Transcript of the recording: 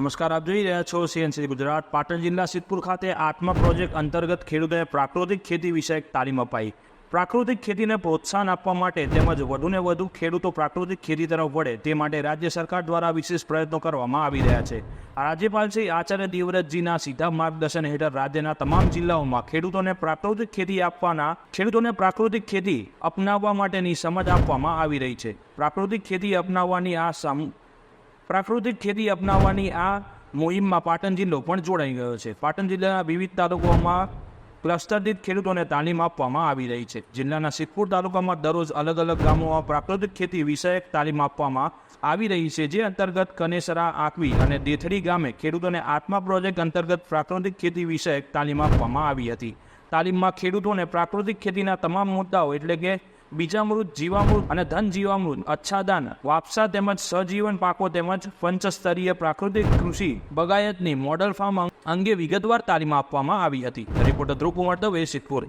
નમસ્કાર, આપ જોઈ રહ્યા છો સીએનસી ગુજરાત. પાટણ જિલ્લા સિદ્ધપુર ખાતે આત્મા પ્રોજેક્ટ અંતર્ગત ખેડૂતોને પ્રાકૃતિક ખેતી વિષયક તાલીમ અપાઈ. પ્રાકૃતિક ખેતીને પ્રોત્સાહન આપવા માટે તેમજ વધુને વધુ ખેડૂતો પ્રાકૃતિક ખેતી તરફ વળે તે માટે રાજ્ય સરકાર દ્વારા વિશેષ પ્રયત્નો કરવામાં આવી રહ્યા છે. રાજ્યપાલ શ્રી આચાર્ય દેવવ્રતજીના સીધા માર્ગદર્શન હેઠળ રાજ્યના તમામ જિલ્લાઓમાં ખેડૂતોને પ્રાકૃતિક ખેતી અપનાવવા માટેની સમજ આપવામાં આવી રહી છે. પ્રાકૃતિક ખેતી અપનાવવાની આ મુહિમમાં પાટણ જિલ્લો પણ જોડાઈ ગયો છે. પાટણ જિલ્લાના વિવિધ તાલુકાઓમાં ક્લસ્ટર દીઠ ખેડૂતોને તાલીમ આપવામાં આવી રહી છે. જિલ્લાના સિદ્ધપુર તાલુકામાં દરરોજ અલગ અલગ ગામોમાં પ્રાકૃતિક ખેતી વિષયક તાલીમ આપવામાં આવી રહી છે, જે અંતર્ગત કનેસરા, આંકવી અને દેથડી ગામે ખેડૂતોને આત્મા પ્રોજેક્ટ અંતર્ગત પ્રાકૃતિક ખેતી વિષયક તાલીમ આપવામાં આવી હતી. તાલીમમાં ખેડૂતોને પ્રાકૃતિક ખેતીના તમામ મુદ્દાઓ એટલે કે બીજામૃત, જીવામૃત અને ધન જીવામૃત, આચ્છાદન, વાપસા તેમજ સહજીવન પાકો તેમજ પંચસ્તરીય પ્રાકૃતિક કૃષિ બગાયતની મોડલ ફાર્મ અંગે વિગતવાર તાલીમ આપવામાં આવી હતી. રિપોર્ટર ધ્રુવ કુમાર દવે, સિદ્ધપુર.